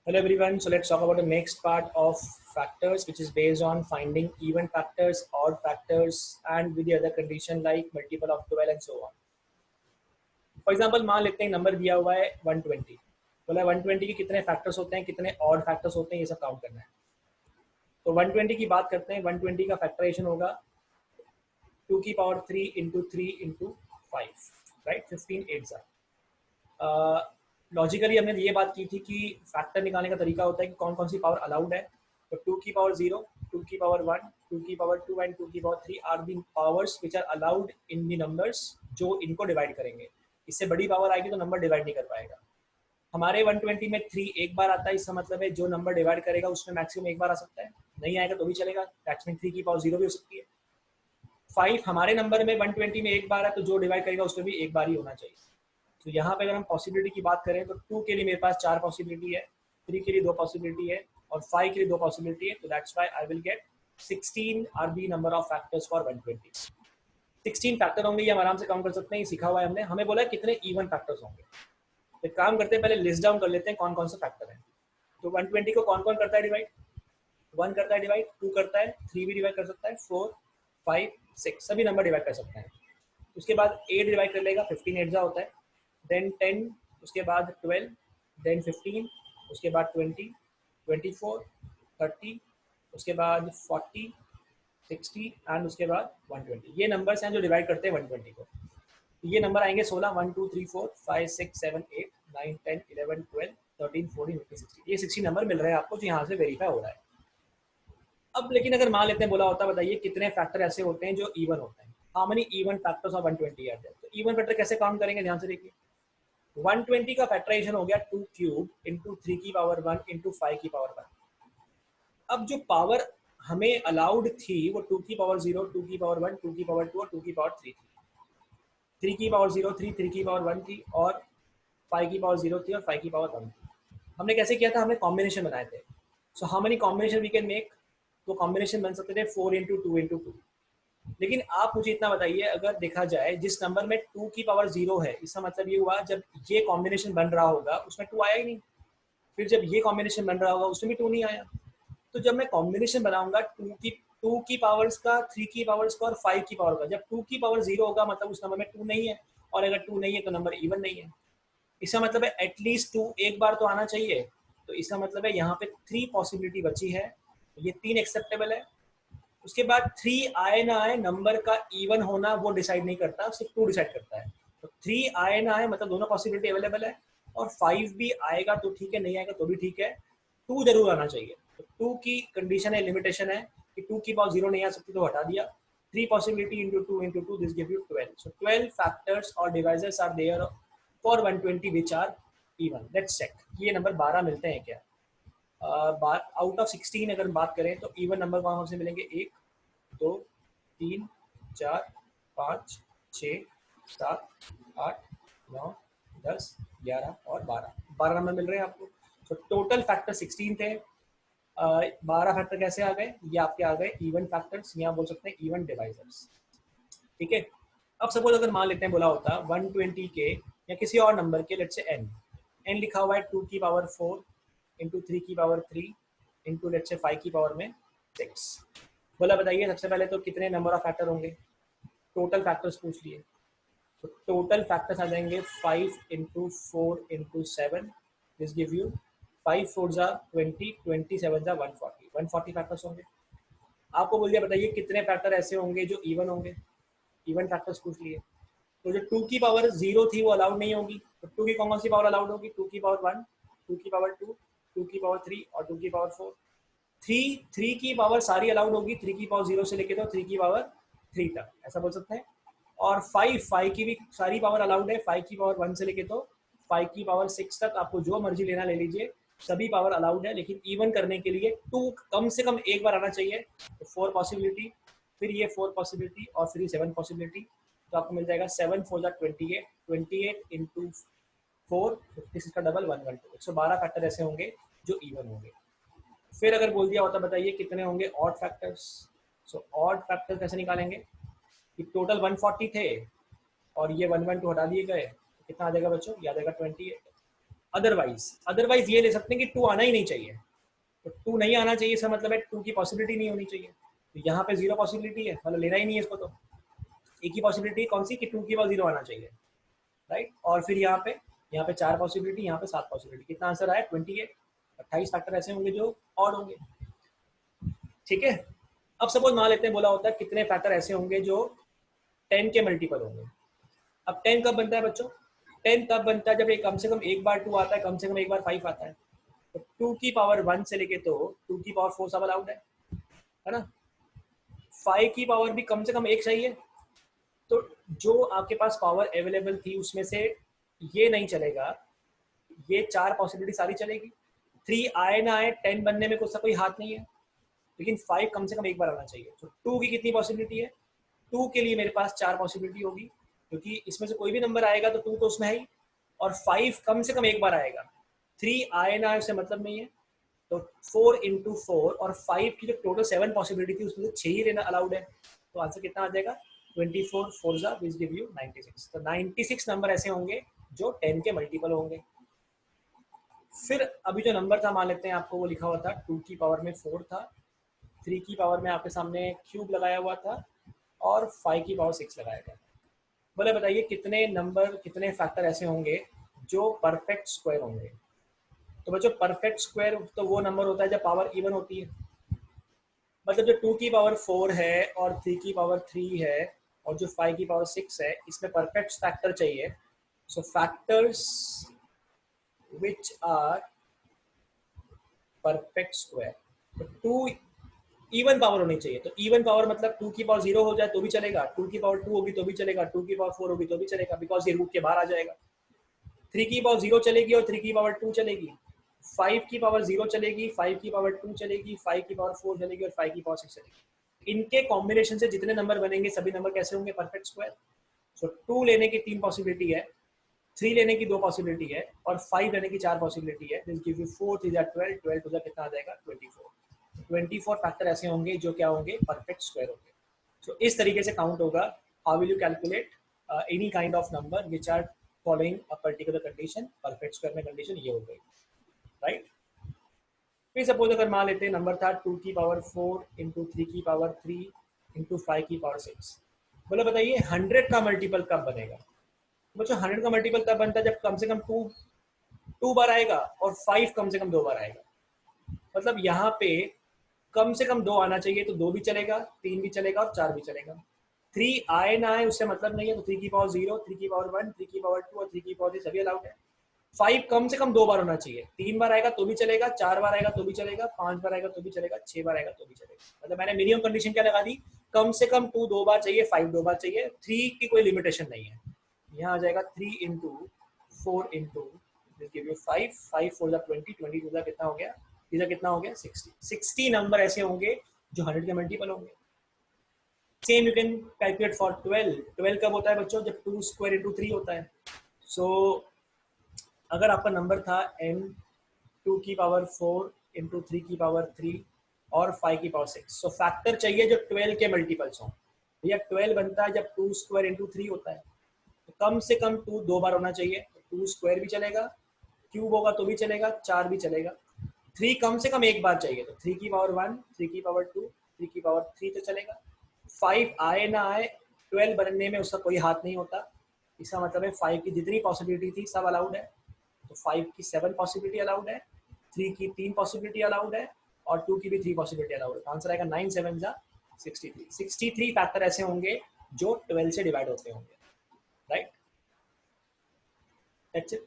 Hello everyone, so let's talk about the next part of factors, which is based on finding even factors, odd factors and with the other condition like multiple of 12 and so on. For example, मान लेते हैं number दिया हुआ है 120, बोला 120 के कितने factors होते हैं, कितने ऑड फैक्टर्स होते हैं, ये सब काउंट करना है। तो 120 की बात करते हैं। 120 का फैक्टराइजेशन होगा 2 की power 3 into 3 into 5, right, 15 8 logically हमने ये बात की थी कि फैक्टर निकालने का तरीका होता है कि कौन कौन सी पावर अलाउड है। तो 2 की पावर 0, 2 की पावर 1, 2 की पावर 2 एंड 2 की power 3 are the powers which are allowed in the numbers जो इनको डिवाइड करेंगे। इससे बड़ी पावर आएगी तो नंबर डिवाइड नहीं कर पाएगा। हमारे 120 में 3 एक बार आता है, इसका मतलब है जो नंबर डिवाइड करेगा उसमें मैक्सिमम एक बार आ सकता है, नहीं आएगा तो भी चलेगा, दैट्स मीन 3 की पावर 0 भी हो सकती है। 5 हमारे नंबर में 120 में एक बार है तो जो डिवाइड करेगा उसमें भी एक बार ही होना चाहिए। तो यहाँ पे अगर हम पॉसिबिलिटी की बात करें तो 2 के लिए मेरे पास 4 पॉसिबिलिटी है, 3 के लिए 2 पॉसिबिलिटी है और 5 के लिए 2 पॉसिबिलिटी है। तो that's why I will get 16 are the number of factors for 120। 16 factor होंगे, ये हम आराम से काउंट कर सकते हैं, ये सीखा हुआ है हमने। हमें बोला है कितने इवन फैक्टर्स होंगे। तो एक काम करते हैं, पहले लिस्ट डाउन कर लेते हैं कौन कौन से फैक्टर हैं। तो 120 को कौन कौन करता है डिवाइड? 1 करता है डिवाइड, 2 करता है, 3 भी डिवाइड कर सकता है, 4 5 6 सभी नंबर डिवाइड कर सकते हैं। उसके बाद 8 डिवाइड कर लेगा, 15 8 होता है, देन 10, उसके बाद 12, देन 15, उसके बाद 20, 24, 30, उसके बाद 40, 60 एंड उसके बाद 120। ये नंबर्स हैं जो डिवाइड करते हैं 120 को। ये नंबर आएंगे 16, 1 2 3 4 5 6 7 8 9 10 11 12 13 14 15 16। ये 60 नंबर मिल रहे हैं आपको जो यहाँ से वेरीफाई हो रहा है। अब लेकिन अगर मान लेते हैं बोला होता, बताइए कितने फैक्टर ऐसे होते हैं जो इवन होते हैं। How many even factors of 120 are there? तो इवन फैक्टर कैसे काउंट करेंगे, ध्यान से देखिए। 120 का फैक्टराइजेशन हो गया 2 क्यूब इंटू 3 की पावर 1 इंटू 5 की पावर 1। अब जो पावर हमें अलाउड थी वो 2 की पावर 0, 2 की पावर 1, 2 की पावर 2 और 2 की पावर 3 थी। 3 की पावर 0 थी, 3 की पावर 1 थी और 5 की पावर 0 थी और 5 की पावर 1 थी। हमने कैसे किया था? हमने कॉम्बिनेशन बनाए थे। So how many combination we can make? तो कॉम्बिनेशन बन सकते थे 4 इंटू 2 इंटू 2। लेकिन आप मुझे इतना बताइए, अगर देखा जाए जिस नंबर में 2 की पावर 0 है, इसका मतलब ये हुआ जब ये कॉम्बिनेशन बन रहा होगा उसमें 2 आया ही नहीं। फिर जब ये कॉम्बिनेशन बन रहा होगा उसमें भी 2 नहीं आया। तो जब मैं कॉम्बिनेशन बनाऊंगा 2 की पावर्स का, 3 की पावर्स का और 5 की पावर का, जब 2 की पावर 0 होगा मतलब उस नंबर में 2 नहीं है, और अगर 2 नहीं है तो नंबर इवन नहीं है। इसका मतलब है एटलीस्ट 2 एक बार तो आना चाहिए। तो इसका मतलब है यहाँ पे 3 पॉसिबिलिटी बची है, ये 3 एक्सेप्टेबल है। उसके बाद 3 आए ना आए, नंबर का इवन होना वो डिसाइड नहीं करता, सिर्फ 2 डिसाइड करता है। तो 3 आए ना आए मतलब दोनों पॉसिबिलिटी अवेलेबल है, और 5 भी आएगा तो ठीक है, नहीं आएगा तो भी ठीक है, 2 जरूर आना चाहिए। तो 2 की कंडीशन है, लिमिटेशन है कि 2 की पावर 0 नहीं आ सकती तो हटा दिया। 3 possibility into 2 into 2 this give you 12। So 12 factors और divisors are there for 120 which are even. Let's check ये नंबर 12 मिलते हैं क्या। आउट ऑफ 16 अगर बात करें तो इवन नंबर कौन कौन से मिलेंगे? 1 2 3 4 5 6 7 8 9 10 11 और 12 नंबर मिल रहे हैं आपको। तो टोटल फैक्टर 16 थे। 12 फैक्टर कैसे आ गए? ये आपके आ गए इवन फैक्टर्स, यहाँ बोल सकते हैं इवन डिवाइजर्स। ठीक है। अब सपोज अगर मान लेते हैं बोला होता 120 के या किसी और नंबर के, लेट्स से एन लिखा हुआ है 2 की पावर 4 इंटू 3 की पावर 3 इंटू लेट्स से 5 की पावर में 6। बोला बताइए सबसे पहले तो कितने नंबर ऑफ फैक्टर होंगे? टोटल फैक्टर्स पूछ लिए, तो टोटल फैक्टर्स आ जाएंगे 5 into 4 into 7, this give you 5 4 जा 20, 27 जा 140, 140 फैक्टर्स होंगे। आपको बोल दिया बताइए कितने फैक्टर ऐसे होंगे जो इवन होंगे, इवन फैक्टर्स पूछ लिए। तो जो 2 की पावर 0 थी वो अलाउड नहीं होगी, तो 2 की कौन सी पावर अलाउड होगी? 2 की पावर 1, 2 की पावर 2, 2 की पावर 3 और 2 की पावर 4। 3 की पावर सारी अलाउड होगी, 3 की पावर 0 से लेके तो 3 की पावर 3 तक, ऐसा बोल सकते हैं। और 5 की भी सारी पावर अलाउड है, 5 की पावर 1 से लेके तो 5 की पावर 6 तक, आपको जो मर्जी लेना ले लीजिए, सभी पावर अलाउड है। लेकिन इवन करने के लिए 2 कम से कम एक बार आना चाहिए, तो 4 पॉसिबिलिटी, फिर ये 4 पॉसिबिलिटी और फिर 7 पॉसिबिलिटी। तो आपको मिल जाएगा 7 4 28, 28 इंटू 4 56 का डबल 112, 112 फैक्टर ऐसे होंगे जो इवन होंगे। फिर अगर बोल दिया होता बताइए कितने होंगे odd factors. So odd factor कैसे निकालेंगे कि टोटल 140 थे और ये 112 हटा दिए गए, तो कितना आ जाएगा बच्चों? याद आएगा 28। अदरवाइज ये ले सकते हैं कि 2 आना ही नहीं चाहिए। तो 2 नहीं आना चाहिए, इसका मतलब है 2 की पॉसिबिलिटी नहीं होनी चाहिए। तो यहाँ पे 0 पॉसिबिलिटी है, मतलब लेना ही नहीं है इसको। तो एक ही पॉसिबिलिटी कौन सी कि 2 की पावर 0 आना चाहिए, राइट। और फिर यहाँ पे 4 पॉसिबिलिटी, यहाँ पे 7 पॉसिबिलिटी। कितना आंसर आया? 28। 28 फैक्टर ऐसे होंगे जो ऑड होंगे, ठीक है। अब सपोज मान लेते हैं बोला होता है कितने फैक्टर ऐसे होंगे जो 10 के मल्टीपल होंगे। अब 10 कब बनता है बच्चों? 10 तब बनता है जब ये कम से कम एक बार 2 आता है, कम से कम एक बार 5 आता है। तो 2 की पावर 1 से लेके तो 2 की पावर 4 सब अलाउड है ना। 5 की पावर भी कम से कम एक चाहिए। तो जो आपके पास पावर अवेलेबल थी उसमें से ये नहीं चलेगा, ये 4 पॉसिबिलिटी सारी चलेगी। 3 आए ना आए 10 बनने में कुछ सा कोई हाथ नहीं है, लेकिन 5 कम से कम एक बार आना चाहिए। तो 2 की कितनी पॉसिबिलिटी है? 2 के लिए मेरे पास 4 पॉसिबिलिटी होगी, क्योंकि इसमें से कोई भी नंबर आएगा तो 2 तो उसमें है ही, और 5 कम से कम एक बार आएगा। 3 आए ना आए उससे मतलब नहीं है। तो 4 इंटू 4 और 5 की जो टोटल 7 पॉसिबिलिटी थी उसमें से 6 ही लेना अलाउड है। तो आंसर कितना आ जाएगा? 24 4 जा विच गिव यू 96। तो 96 नंबर ऐसे होंगे जो 10 के मल्टीपल होंगे। फिर अभी जो नंबर था मान लेते हैं आपको वो लिखा हुआ था 2 की पावर में 4 था, 3 की पावर में आपके सामने क्यूब लगाया हुआ था, और 5 की पावर 6 लगाया गया था। बोले बताइए कितने नंबर, कितने फैक्टर ऐसे होंगे जो परफेक्ट स्क्वायर होंगे। तो बच्चों परफेक्ट स्क्वायर तो वो नंबर होता है जब पावर इवन होती है। मतलब जो 2 की पावर 4 है और 3 की पावर 3 है और जो 5 की पावर 6 है, इसमें परफेक्ट फैक्टर चाहिए। So factors which are perfect square, तो 2 इवन पावर होनी चाहिए। तो इवन पावर मतलब 2 की पावर 0 हो जाए तो भी चलेगा, 2 की पावर 2 होगी तो भी चलेगा, 2 की पावर 4 होगी तो भी चलेगा, बिकॉज ये रूट के बाहर आ जाएगा। 3 की पावर 0 चलेगी और 3 की पावर 2 चलेगी, 5 की पावर 0 चलेगी, 5 की पावर 2 चलेगी, 5 की पावर 4 चलेगी और 5 की पावर 6 चलेगी। इनके कॉम्बिनेशन से जितने नंबर बनेंगे सभी नंबर कैसे होंगे? Perfect square. सो 2 लेने की 3 पॉसिबिलिटी है, 3 लेने की 2 पॉसिबिलिटी है और 5 लेने की 4 पॉसिबिलिटी है। दिस गिव यू 4 3 12, 12 टू कितना आ जाएगा? 24। 24 फैक्टर ऐसे होंगे जो क्या होंगे? परफेक्ट स्क्वायर होंगे। सो इस तरीके से काउंट होगा। How will you calculate any kind of number which are following a particular condition? Perfect square में कंडीशन ये हो गई, राइट। फिर सपोज अगर मान लेते हैं नंबर था 2 की पावर 4 इंटू 3 की पावर 3 इंटू 5 की पावर 6। बोले बताइए 100 का मल्टीपल कब बनेगा? बच्चों 100 का मल्टीपल तब बनता है जब कम से कम 2 बार आएगा और 5 कम से कम 2 बार आएगा। मतलब यहाँ पे कम से कम 2 आना चाहिए, तो 2 भी चलेगा, 3 भी चलेगा और 4 भी चलेगा। 3 आए ना आए उससे मतलब नहीं है। तो 3 की पावर 0, 3 की पावर 1, 3 की पावर 2 और 3 की पावर 3 सभी अलाउड है। 5 कम से कम 2 बार होना चाहिए, 3 बार आएगा तो भी चलेगा, 4 बार आएगा तो भी चलेगा, 5 बार आएगा तो भी चलेगा, 6 बार आएगा तो भी चलेगा। मतलब मैंने मिनिमम कंडीशन क्या लगा दी? कम से कम 2 2 बार चाहिए, 5 2 बार चाहिए, 3 की कोई लिमिटेशन नहीं है। यहाँ आ जाएगा 3 इंटू 4 इंटू 5, 5 4 20, 20 टू कितना हो गया? इधर कितना हो गया? 60। 60 नंबर ऐसे होंगे जो 100 के मल्टीपल होंगे। Same you can calculate for 12। 12 कब होता है बच्चों? जब 2 स्क्वायर इंटू 3 होता है। सो अगर आपका नंबर था n 2 की पावर 4 इंटू 3 की पावर 3 और 5 की पावर 6, सो फैक्टर चाहिए जो 12 के मल्टीपल्स हों। भैया 12 बनता है जब 2 स्क्वायर इंटू 3 होता है। तो कम से कम 2 2 बार होना चाहिए। 2 स्क्वायर भी चलेगा, क्यूब होगा तो भी चलेगा, 4 भी चलेगा। 3 कम से कम एक बार चाहिए, तो 3 की पावर 1, 3 की पावर 2, 3 की पावर 3 तो चलेगा। 5 आए ना आए 12 बनने में उसका कोई हाथ नहीं होता। इसका मतलब है 5 की जितनी पॉसिबिलिटी थी सब अलाउड है। तो 5 की 7 पॉसिबिलिटी अलाउड है, 3 की 3 पॉसिबिलिटी अलाउड है और 2 की भी 3 पॉसिबिलिटी अलाउड है। आंसर आएगा 9 7 जा 63। 63 फैक्टर ऐसे होंगे जो 12 से डिवाइड होते होंगे, राइट। That's it.